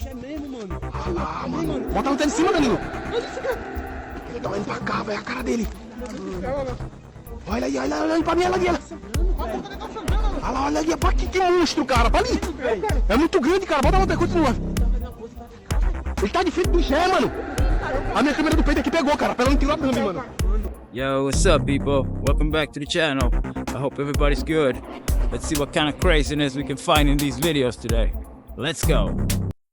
É mesmo, mano. Olha lá, mano. Bota a lanterna em cima, Danilo. Ele tá olhando pra cá, velho. A cara dele. Olha aí, olha pra mim, olha ali. Olha lá, olha ali. Pra que monstro, cara. Pra ali. É muito grande, cara. Bota a lanterna, continua. Ele tá de frente do chão, mano. A minha câmera do peito aqui pegou, cara. Pra ela não tirar pra mim, mano. Yo, what's up, people? Welcome back to the channel. I hope everybody's good. Let's see what kind of craziness we can find in these videos today. Let's go.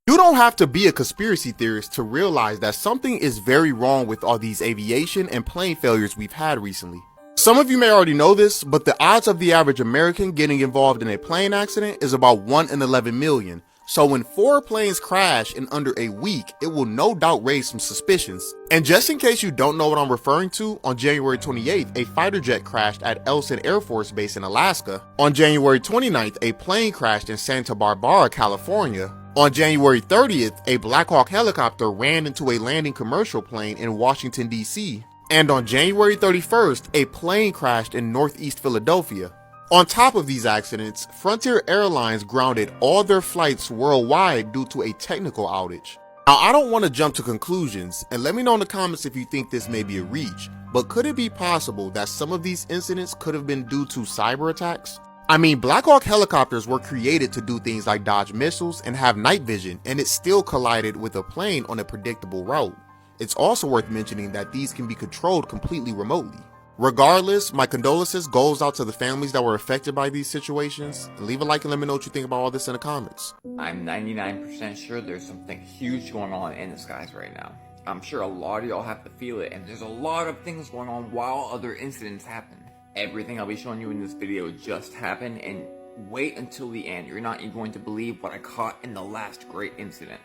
You don't have to be a conspiracy theorist to realize that something is very wrong with all these aviation and plane failures we've had recently. Some of you may already know this, but the odds of the average American getting involved in a plane accident is about 1 in 11 million. So when 4 planes crash in under a week, it will no doubt raise some suspicions. And just in case you don't know what I'm referring to, on January 28th, a fighter jet crashed at Elson Air Force Base in Alaska. On January 29th, a plane crashed in Santa Barbara, California. On January 30th, a Black Hawk helicopter ran into a landing commercial plane in Washington, D.C. And on January 31st, a plane crashed in Northeast Philadelphia. On top of these accidents, Frontier Airlines grounded all their flights worldwide due to a technical outage. Now, I don't want to jump to conclusions, and let me know in the comments if you think this may be a reach, but could it be possible that some of these incidents could have been due to cyber attacks? I mean, Black Hawk helicopters were created to do things like dodge missiles and have night vision, and it still collided with a plane on a predictable route. It's also worth mentioning that these can be controlled completely remotely. Regardless, my condolences goes out to the families that were affected by these situations. And leave a like and let me know what you think about all this in the comments. I'm 99% sure there's something huge going on in the skies right now. I'm sure a lot of y'all have to feel it, and there's a lot of things going on while other incidents happen. Everything I'll be showing you in this video just happened, and wait until the end. You're not even going to believe what I caught in the last great incident.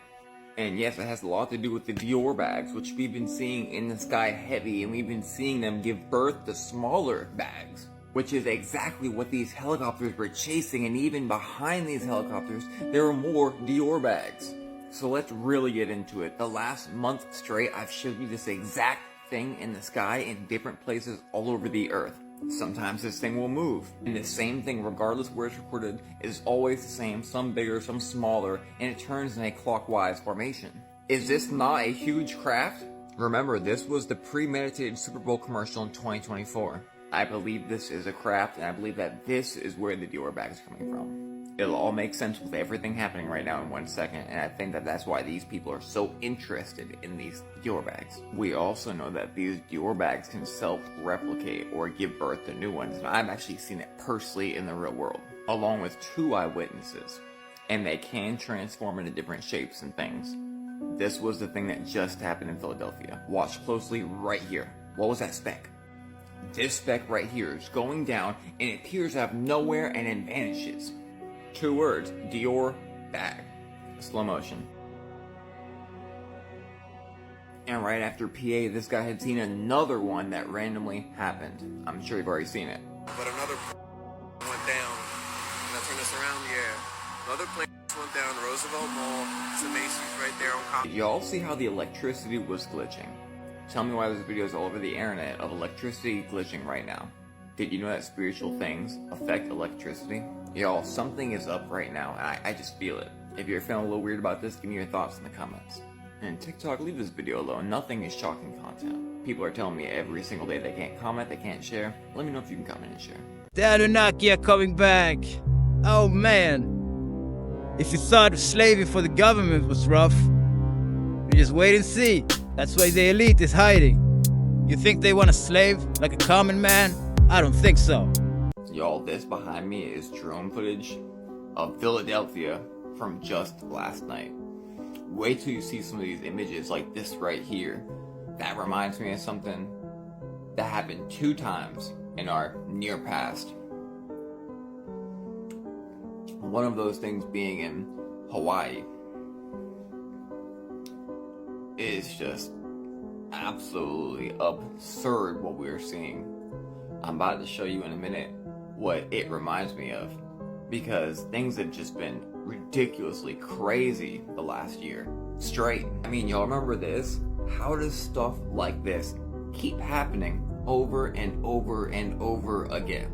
And yes, it has a lot to do with the Dior bags, which we've been seeing in the sky heavy, and we've been seeing them give birth to smaller bags, which is exactly what these helicopters were chasing. And even behind these helicopters, there are more Dior bags. So let's really get into it. The last month straight, I've showed you this exact thing in the sky in different places all over the earth. Sometimes this thing will move, and the same thing, regardless where it's recorded, is always the same, some bigger, some smaller, and it turns in a clockwise formation. Is this not a huge craft? Remember, this was the premeditated Super Bowl commercial in 2024. I believe this is a craft, and I believe that this is where the Dior bag is coming from. It'll all make sense with everything happening right now in 1 second, and I think that that's why these people are so interested in these Dior bags. We also know that these Dior bags can self-replicate or give birth to new ones, and I've actually seen it personally in the real world, along with 2 eyewitnesses, and they can transform into different shapes and things. This was the thing that just happened in Philadelphia. Watch closely right here. What was that speck? This speck right here is going down, and it appears out of nowhere and then vanishes. 2 words, Dior bag. Slow motion. And right after PA, this guy had seen another one that randomly happened. I'm sure you've already seen it. But another went down. And I turn this around, yeah. Another plane went down Roosevelt Mall. It's a Macy's right there on Cop. Did y'all see how the electricity was glitching? Tell me why there's videos all over the internet of electricity glitching right now. Did you know that spiritual things affect electricity? Y'all, something is up right now, and I just feel it. If you're feeling a little weird about this, give me your thoughts in the comments. And TikTok, leave this video alone. Nothing is shocking content. People are telling me every single day they can't comment, they can't share. Let me know if you can comment and share. The Anunnaki are coming back. Oh man. If you thought slaving for the government was rough, you just wait and see. That's why the elite is hiding. You think they want to slave like a common man? I don't think so. Y'all, this behind me is drone footage of Philadelphia from just last night. Wait till you see some of these images like this right here. That reminds me of something that happened 2 times in our near past. One of those things being in Hawaii. Is just absolutely absurd what we're seeing. I'm about to show you in a minute what it reminds me of, because things have just been ridiculously crazy the last year straight. I mean, y'all remember this? How does stuff like this keep happening over and over and over again?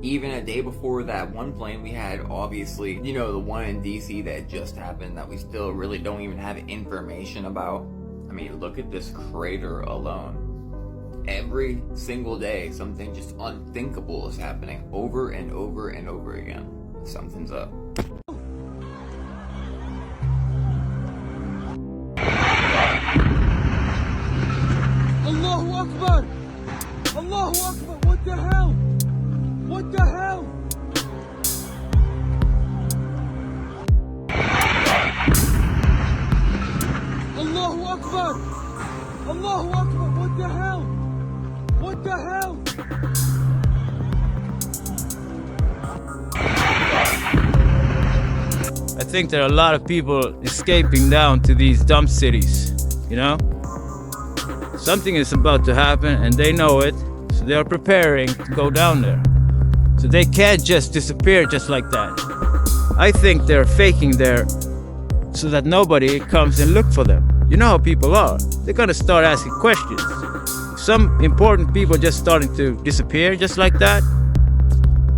Even a day before that one plane we had, obviously, you know, the one in DC that just happened that we still really don't even have information about. I mean, look at this crater alone. Every single day, something just unthinkable is happening over and over and over again. Something's up. Allahu Akbar! Allahu Akbar! What the hell? What the hell? Allahu Akbar! Allahu Akbar! What the hell? What the hell? I think there are a lot of people escaping down to these dump cities, you know? Something is about to happen and they know it, so they are preparing to go down there. So they can't just disappear just like that. I think they're faking there so that nobody comes and look for them. You know how people are. They're gonna start asking questions. Some important people just starting to disappear just like that.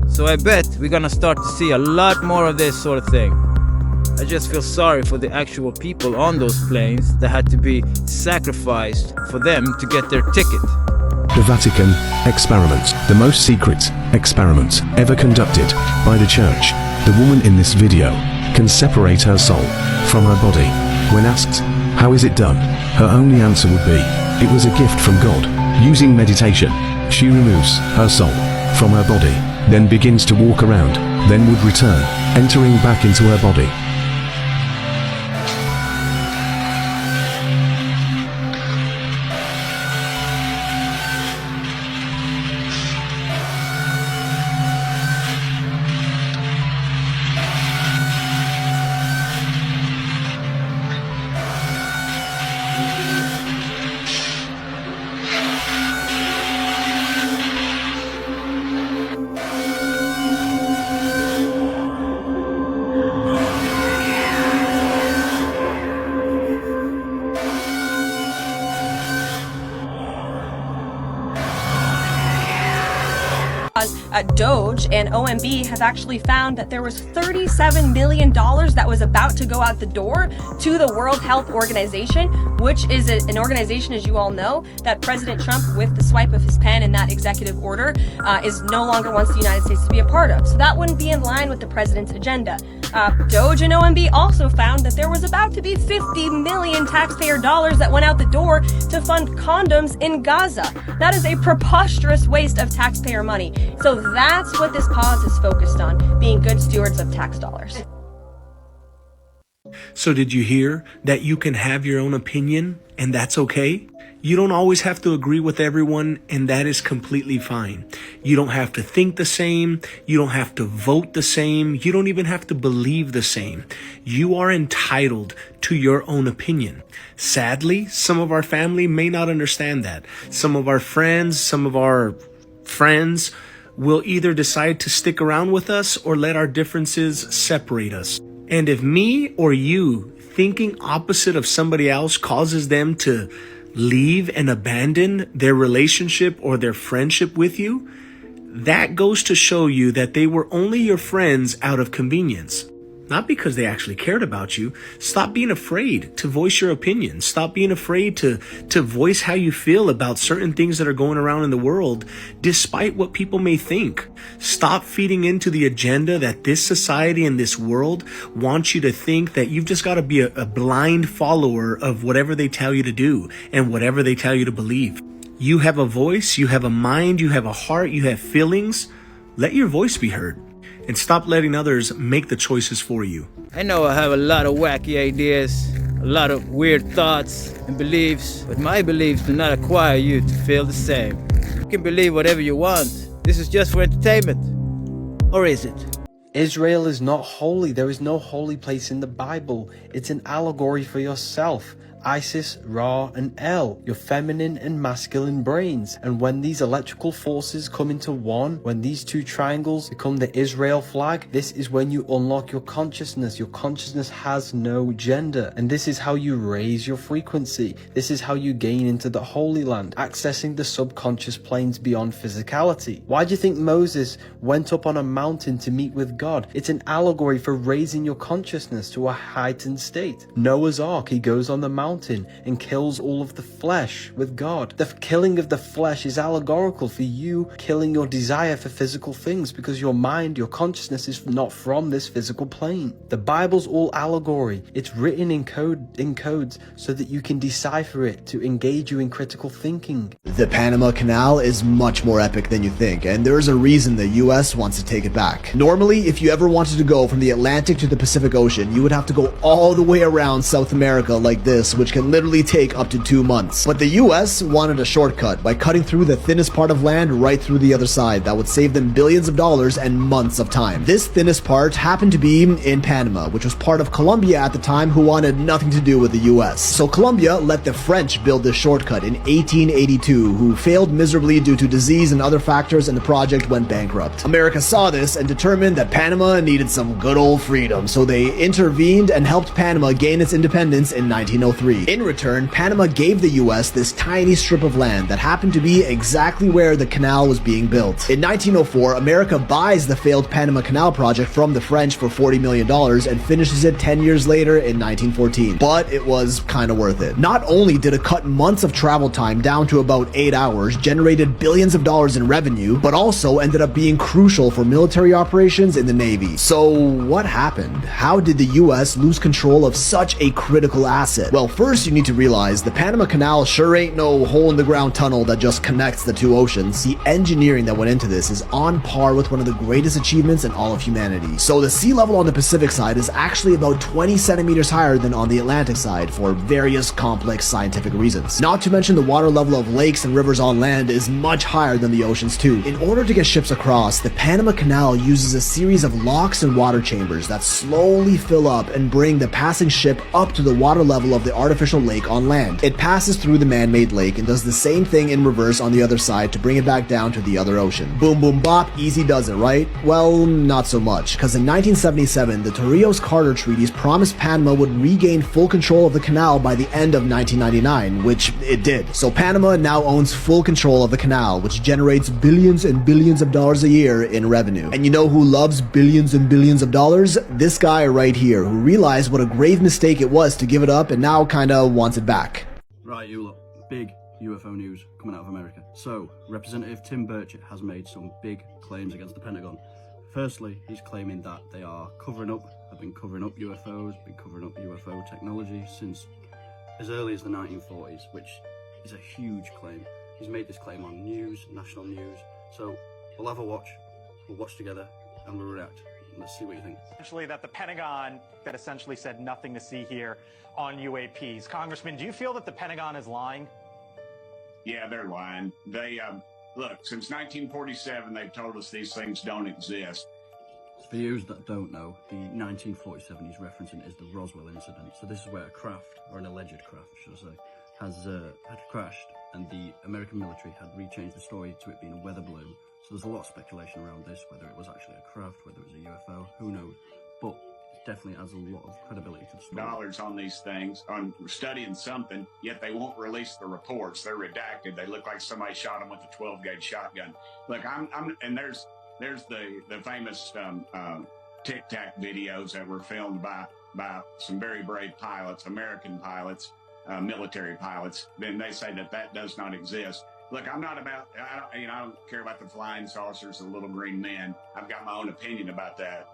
So I bet we're gonna start to see a lot more of this sort of thing. I just feel sorry for the actual people on those planes that had to be sacrificed for them to get their ticket. The Vatican experiment, the most secret experiment ever conducted by the church. The woman in this video can separate her soul from her body. When asked, how is it done? Her only answer would be, it was a gift from God. Using meditation, she removes her soul from her body, then begins to walk around, then would return, entering back into her body. Doge and OMB have actually found that there was $37 million that was about to go out the door to the World Health Organization, which is an organization, as you all know, that President Trump, with the swipe of his pen in that executive order, is no longer wants the United States to be a part of. So that wouldn't be in line with the president's agenda. Doge and OMB also found that there was about to be 50 million taxpayer dollars that went out the door to fund condoms in Gaza. That is a preposterous waste of taxpayer money. So that's what this pause is focused on, being good stewards of tax dollars. So did you hear that you can have your own opinion and that's okay? You don't always have to agree with everyone, and that is completely fine. You don't have to think the same. You don't have to vote the same. You don't even have to believe the same. You are entitled to your own opinion. Sadly, some of our family may not understand that. Some of our friends will either decide to stick around with us or let our differences separate us. And if me or you thinking opposite of somebody else causes them to leave and abandon their relationship or their friendship with you, that goes to show you that they were only your friends out of convenience, not because they actually cared about you. Stop being afraid to voice your opinion. Stop being afraid to voice how you feel about certain things that are going around in the world, despite what people may think. Stop feeding into the agenda that this society and this world wants you to think that you've just got to be a blind follower of whatever they tell you to do and whatever they tell you to believe. You have a voice, you have a mind, you have a heart, you have feelings. Let your voice be heard. And stop letting others make the choices for you. I know I have a lot of wacky ideas, a lot of weird thoughts and beliefs, but my beliefs do not require you to feel the same. You can believe whatever you want. This is just for entertainment. Or is it? Israel is not holy. There is no holy place in the Bible. It's an allegory for yourself. Isis, Ra, and El, your feminine and masculine brains. And when these electrical forces come into one, when these two triangles become the Israel flag, this is when you unlock your consciousness. Your consciousness has no gender. And this is how you raise your frequency. This is how you gain into the Holy Land, accessing the subconscious planes beyond physicality. Why do you think Moses went up on a mountain to meet with God? It's an allegory for raising your consciousness to a heightened state. Noah's Ark, he goes on the mountain and kills all of the flesh with God. The killing of the flesh is allegorical for you killing your desire for physical things, because your mind, your consciousness is not from this physical plane. The Bible's all allegory. It's written in codes so that you can decipher it, to engage you in critical thinking. The Panama Canal is much more epic than you think, and there's a reason the US wants to take it back. Normally, if you ever wanted to go from the Atlantic to the Pacific Ocean, you would have to go all the way around South America like this, which can literally take up to 2 months. But the US wanted a shortcut by cutting through the thinnest part of land right through the other side. That would save them billions of dollars and months of time. This thinnest part happened to be in Panama, which was part of Colombia at the time, who wanted nothing to do with the US. So Colombia let the French build this shortcut in 1882, who failed miserably due to disease and other factors, and the project went bankrupt. America saw this and determined that Panama needed some good old freedom, so they intervened and helped Panama gain its independence in 1903. In return, Panama gave the US this tiny strip of land that happened to be exactly where the canal was being built. In 1904, America buys the failed Panama Canal project from the French for $40 million and finishes it 10 years later in 1914. But it was kind of worth it. Not only did it cut months of travel time down to about 8 hours, generated billions of dollars in revenue, but also ended up being crucial for military operations in the Navy. So what happened? How did the US lose control of such a critical asset? Well, first you need to realize the Panama Canal sure ain't no hole-in-the-ground tunnel that just connects the two oceans. The engineering that went into this is on par with one of the greatest achievements in all of humanity. So the sea level on the Pacific side is actually about 20 centimeters higher than on the Atlantic side for various complex scientific reasons. Not to mention the water level of lakes and rivers on land is much higher than the oceans too. In order to get ships across, the Panama Canal uses a series of locks and water chambers that slowly fill up and bring the passing ship up to the water level of the artificial lake on land. It passes through the man-made lake and does the same thing in reverse on the other side to bring it back down to the other ocean. Boom boom bop, easy does it, right? Well, not so much, because in 1977, the Torrijos-Carter treaties promised Panama would regain full control of the canal by the end of 1999, which it did. So Panama now owns full control of the canal, which generates billions and billions of dollars a year in revenue. And you know who loves billions and billions of dollars? This guy right here, who realized what a grave mistake it was to give it up and now kinda wants it back. Right, you look. Big UFO news coming out of America. So, Representative Tim Burchett has made some big claims against the Pentagon. Firstly, he's claiming that they are have been covering up UFOs, been covering up UFO technology since as early as the 1940s, which is a huge claim. He's made this claim on news, national news. So, we'll have a watch, we'll watch together, and we'll react. Let's see what you think. Essentially, that the Pentagon that essentially said nothing to see here on UAPs. Congressman, do you feel that the Pentagon is lying? Yeah, they're lying. They, look, since 1947, they've told us these things don't exist. For you that don't know, the 1947 he's referencing is the Roswell incident. So this is where a craft, or an alleged craft, should I say, had crashed, and the American military had rechanged the story to it being a weather balloon. So there's a lot of speculation around this, whether it was actually a craft, whether it was a UFO, who knows. But it definitely adds a lot of credibility to the story. Dollars on these things, on studying something, yet they won't release the reports. They're redacted. They look like somebody shot them with a 12-gauge shotgun. Look, and there's the famous Tic Tac videos that were filmed by some very brave pilots, American pilots, military pilots. Then they say that does not exist. Look, I don't care about the flying saucers, the little green men. I've got my own opinion about that.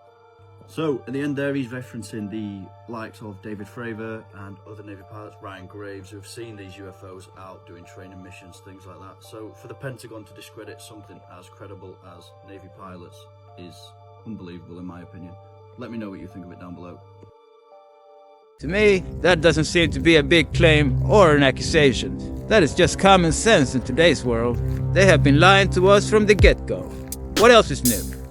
So, at the end there, he's referencing the likes of David Fravor and other Navy pilots, Ryan Graves, who have seen these UFOs out doing training missions, things like that. So, for the Pentagon to discredit something as credible as Navy pilots is unbelievable, in my opinion. Let me know what you think of it down below. To me, that doesn't seem to be a big claim or an accusation. That is just common sense in today's world. They have been lying to us from the get-go. What else is new?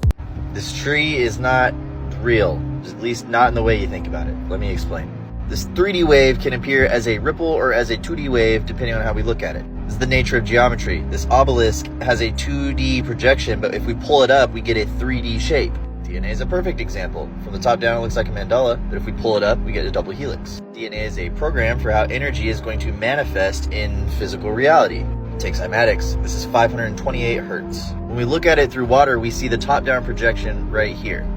This tree is not real, at least not in the way you think about it. Let me explain. This 3D wave can appear as a ripple or as a 2D wave depending on how we look at it. This is the nature of geometry. This obelisk has a 2D projection, but if we pull it up, we get a 3D shape. DNA is a perfect example. From the top down, it looks like a mandala, but if we pull it up, we get a double helix. DNA is a program for how energy is going to manifest in physical reality. Take cymatics. This is 528 hertz. When we look at it through water, we see the top-down projection right here.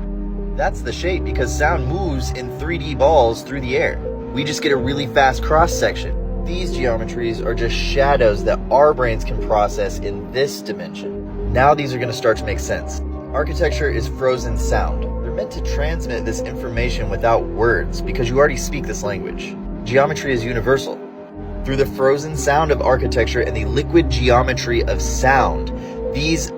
That's the shape because sound moves in 3D balls through the air. We just get a really fast cross-section. These geometries are just shadows that our brains can process in this dimension. Now these are going to start to make sense. Architecture is frozen sound. They're meant to transmit this information without words because you already speak this language. Geometry is universal. Through the frozen sound of architecture and the liquid geometry of sound, these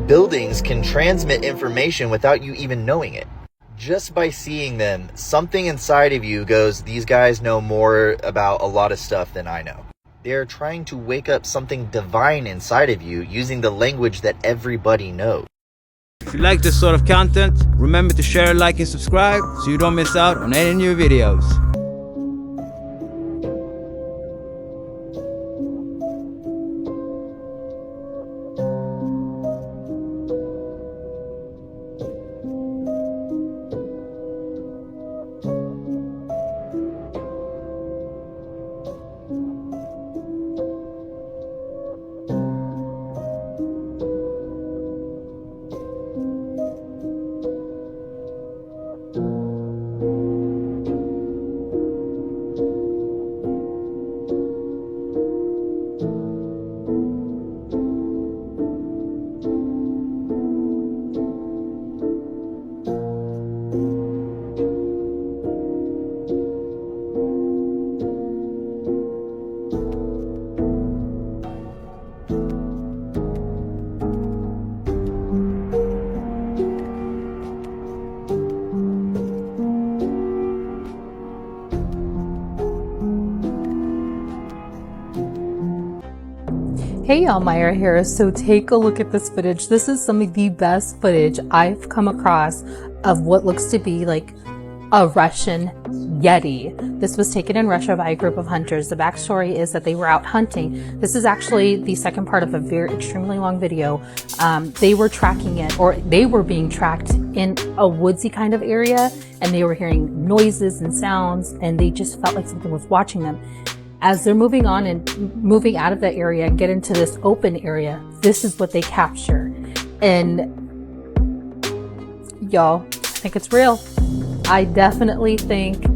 buildings can transmit information without you even knowing it. Just by seeing them, something inside of you goes, these guys know more about a lot of stuff than I know. They're trying to wake up something divine inside of you using the language that everybody knows. If you like this sort of content, remember to share, like, and subscribe so you don't miss out on any new videos. Hey y'all, Myra here. So take a look at this footage. This is some of the best footage I've come across of what looks to be like a Russian Yeti. This was taken in Russia by a group of hunters. The backstory is that they were out hunting. This is actually the second part of a very extremely long video. They were tracking it, or they were being tracked in a woodsy kind of area, and they were hearing noises and sounds, and they just felt like something was watching them. As they're moving on and moving out of that area and get into this open area, this is what they capture. And y'all, I think it's real. I definitely think,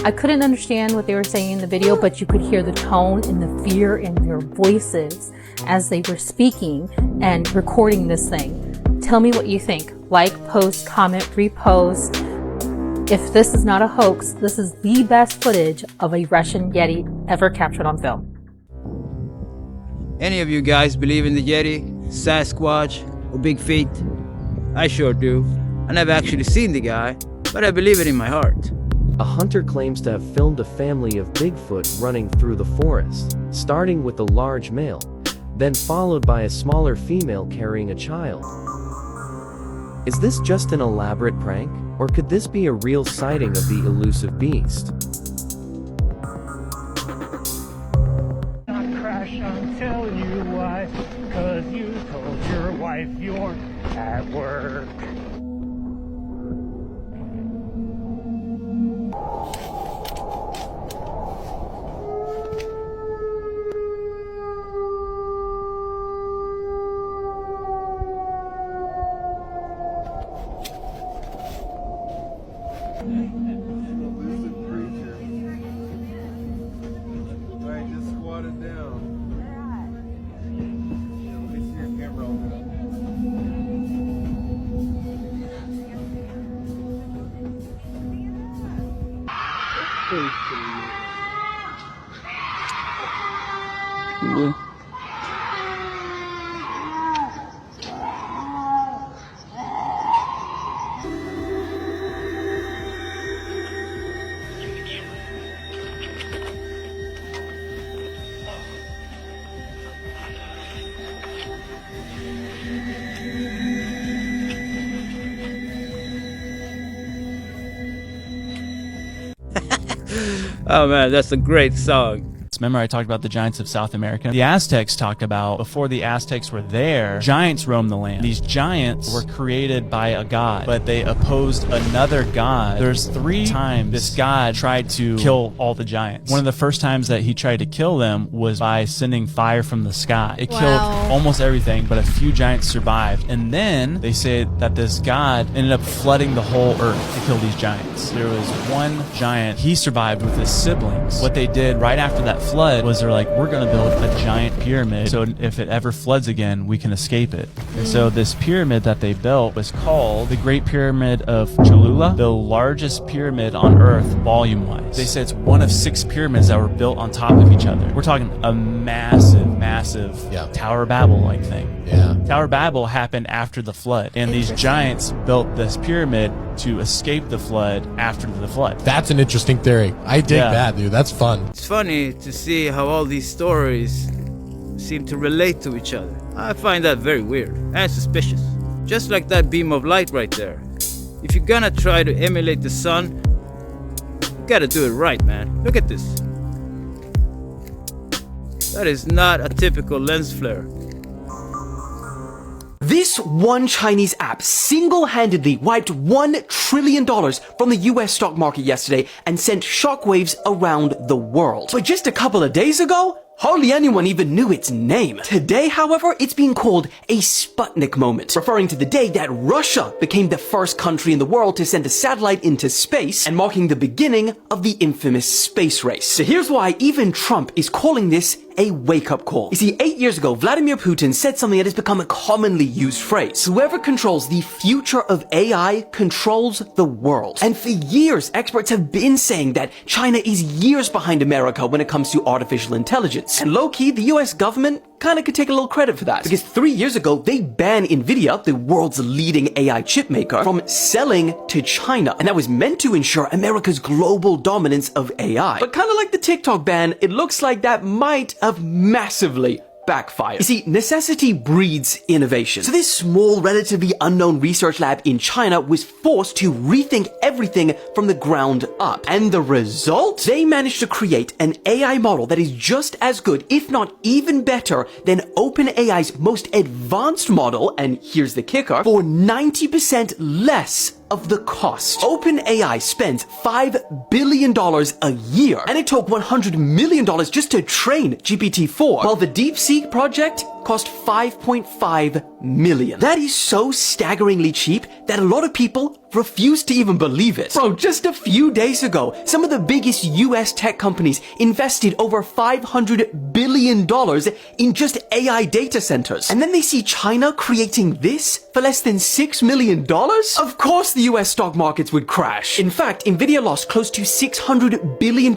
I couldn't understand what they were saying in the video, but you could hear the tone and the fear in their voices as they were speaking and recording this thing. Tell me what you think. Like, post, comment, repost. If this is not a hoax, this is the best footage of a Russian Yeti ever captured on film. Any of you guys believe in the Yeti, Sasquatch, or Big Feet? I sure do. I never actually seen the guy, but I believe it in my heart. A hunter claims to have filmed a family of Bigfoot running through the forest, starting with a large male, then followed by a smaller female carrying a child. Is this just an elaborate prank, or could this be a real sighting of the elusive beast? Not crash, I'm telling you why, 'cause you told your wife you're at work. Yeah. Oh man, that's a great song. Remember I talked about the giants of South America? The Aztecs talked about, before the Aztecs were there, giants roamed the land. These giants were created by a god, but they opposed another god. There's 3 times this god tried to kill all the giants. One of the first times that he tried to kill them was by sending fire from the sky. It killed almost everything, but a few giants survived. And then they say that this god ended up flooding the whole earth to kill these giants. There was one giant, he survived with his siblings. What they did right after that flood was they're like, we're going to build a giant pyramid so if it ever floods again we can escape it. And so this pyramid that they built was called the Great Pyramid of Cholula, the largest pyramid on earth volume wise. They say it's one of 6 pyramids that were built on top of each other. We're talking a massive Tower of Babel like thing. Tower of Babel happened after the flood, and these giants built this pyramid to escape the flood after the flood. That's an interesting theory. I dig that, dude. That's fun. It's funny to see how all these stories seem to relate to each other. I find that very weird and suspicious. Just like that beam of light right there. If you're gonna try to emulate the sun, you gotta do it right, man. Look at this. That is not a typical lens flare. This one Chinese app single-handedly wiped $1 trillion from the US stock market yesterday and sent shockwaves around the world. But just a couple of days ago, hardly anyone even knew its name. Today, however, it's being called a Sputnik moment, referring to the day that Russia became the first country in the world to send a satellite into space and marking the beginning of the infamous space race. So here's why even Trump is calling this a wake-up call. You see, 8 years ago, Vladimir Putin said something that has become a commonly used phrase. Whoever controls the future of AI controls the world. And for years, experts have been saying that China is years behind America when it comes to artificial intelligence. And low-key, the US government kind of could take a little credit for that. Because 3 years ago, they banned Nvidia, the world's leading AI chip maker, from selling to China. And that was meant to ensure America's global dominance of AI. But kind of like the TikTok ban, it looks like that might have massively backfired. You see, necessity breeds innovation. So this small, relatively unknown research lab in China was forced to rethink everything from the ground up. And the result? They managed to create an AI model that is just as good, if not even better, than OpenAI's most advanced model, and here's the kicker, for 90% less of the cost. OpenAI spends $5 billion a year, and it took $100 million just to train GPT-4, while the DeepSeek project cost $5.5 million. That is so staggeringly cheap that a lot of people refuse to even believe it. Bro, just a few days ago, some of the biggest US tech companies invested over $500 billion in just AI data centers. And then they see China creating this for less than $6 million? Of course the US stock markets would crash. In fact, Nvidia lost close to $600 billion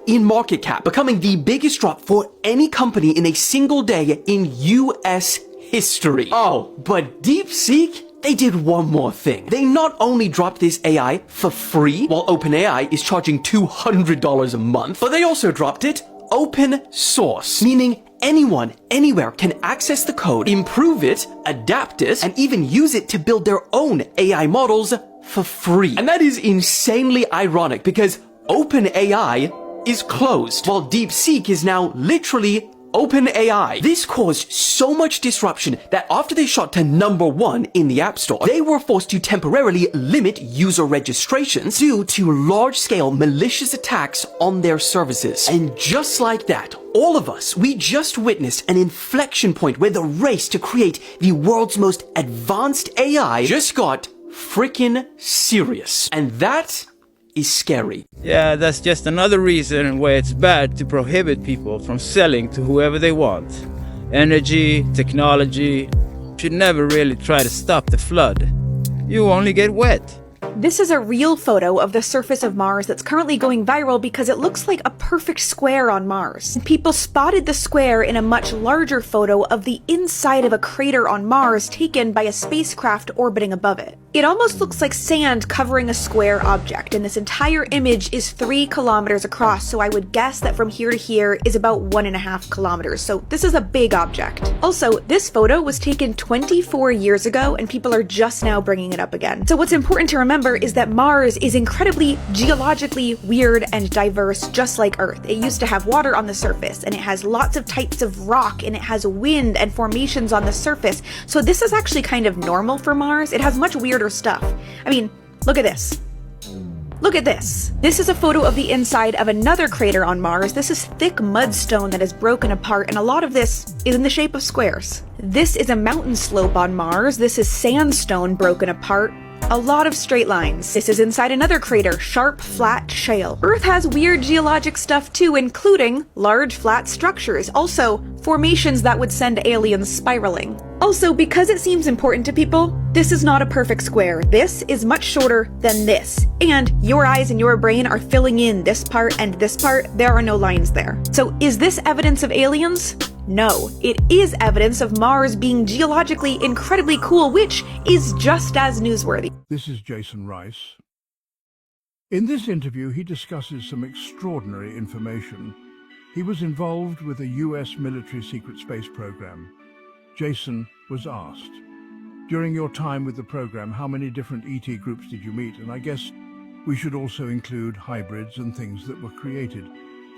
in market cap, becoming the biggest drop for any company in a single day in US history. Oh, but DeepSeek? They did one more thing. They not only dropped this AI for free, while OpenAI is charging $200 a month, but they also dropped it open source, meaning anyone, anywhere can access the code, improve it, adapt it, and even use it to build their own AI models for free. And that is insanely ironic because OpenAI is closed, while DeepSeek is now literally OpenAI. This caused so much disruption that after they shot to #1 in the App Store, they were forced to temporarily limit user registrations due to large-scale malicious attacks on their services. And just like that, all of us, we just witnessed an inflection point where the race to create the world's most advanced AI just got freaking serious. And that is scary. Yeah, that's just another reason why it's bad to prohibit people from selling to whoever they want. Energy, technology, should never really try to stop the flood. You only get wet. This is a real photo of the surface of Mars that's currently going viral because it looks like a perfect square on Mars. People spotted the square in a much larger photo of the inside of a crater on Mars taken by a spacecraft orbiting above it. It almost looks like sand covering a square object, and this entire image is 3 kilometers across, so I would guess that from here to here is about 1.5 kilometers, so this is a big object. Also, this photo was taken 24 years ago, and people are just now bringing it up again. So what's important to remember remember is that Mars is incredibly geologically weird and diverse, just like Earth. It used to have water on the surface, and it has lots of types of rock, and it has wind and formations on the surface. So this is actually kind of normal for Mars. It has much weirder stuff. I mean, look at this. Look at this. This is a photo of the inside of another crater on Mars. This is thick mudstone that is broken apart, and a lot of this is in the shape of squares. This is a mountain slope on Mars. This is sandstone broken apart. A lot of straight lines. This is inside another crater, sharp, flat shale. Earth has weird geologic stuff too, including large, flat structures. Also, formations that would send aliens spiraling. Also, because it seems important to people, this is not a perfect square. This is much shorter than this. And your eyes and your brain are filling in this part and this part. There are no lines there. So is this evidence of aliens? No, it is evidence of Mars being geologically incredibly cool, which is just as newsworthy. This is Jason Rice. In this interview, he discusses some extraordinary information. He was involved with a US military secret space program. Jason was asked, during your time with the program, how many different ET groups did you meet? And I guess we should also include hybrids and things that were created.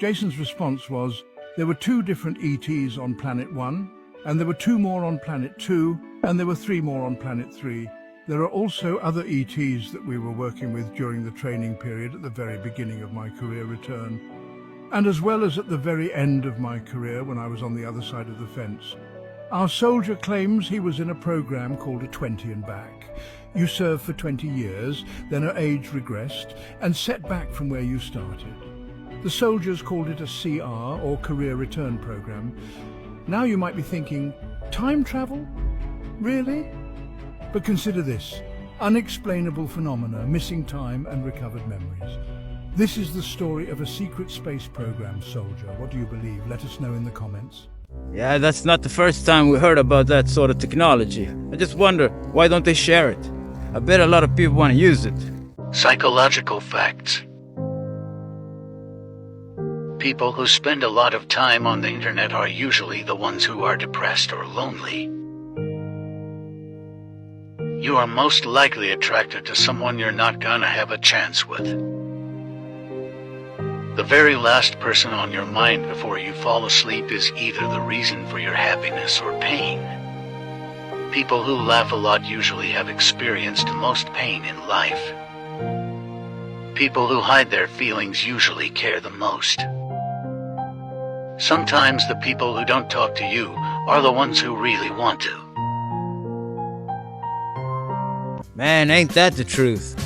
Jason's response was, there were 2 different ETs on Planet 1, and there were 2 more on Planet 2, and there were 3 more on Planet 3. There are also other ETs that we were working with during the training period at the very beginning of my career return, and as well as at the very end of my career when I was on the other side of the fence. Our soldier claims he was in a program called a 20 and back. You serve for 20 years, then our age regressed, and set back from where you started. The soldiers called it a CR, or Career Return Program. Now you might be thinking, time travel? Really? But consider this, unexplainable phenomena, missing time and recovered memories. This is the story of a secret space program soldier. What do you believe? Let us know in the comments. Yeah, that's not the first time we heard about that sort of technology. I just wonder, why don't they share it? I bet a lot of people want to use it. Psychological facts. People who spend a lot of time on the internet are usually the ones who are depressed or lonely. You are most likely attracted to someone you're not gonna have a chance with. The very last person on your mind before you fall asleep is either the reason for your happiness or pain. People who laugh a lot usually have experienced most pain in life. People who hide their feelings usually care the most. Sometimes the people who don't talk to you are the ones who really want to. Man, ain't that the truth?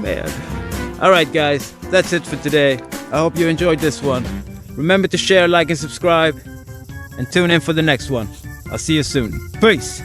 Man. Alright guys, that's it for today. I hope you enjoyed this one. Remember to share, like, and subscribe. And tune in for the next one. I'll see you soon. Peace!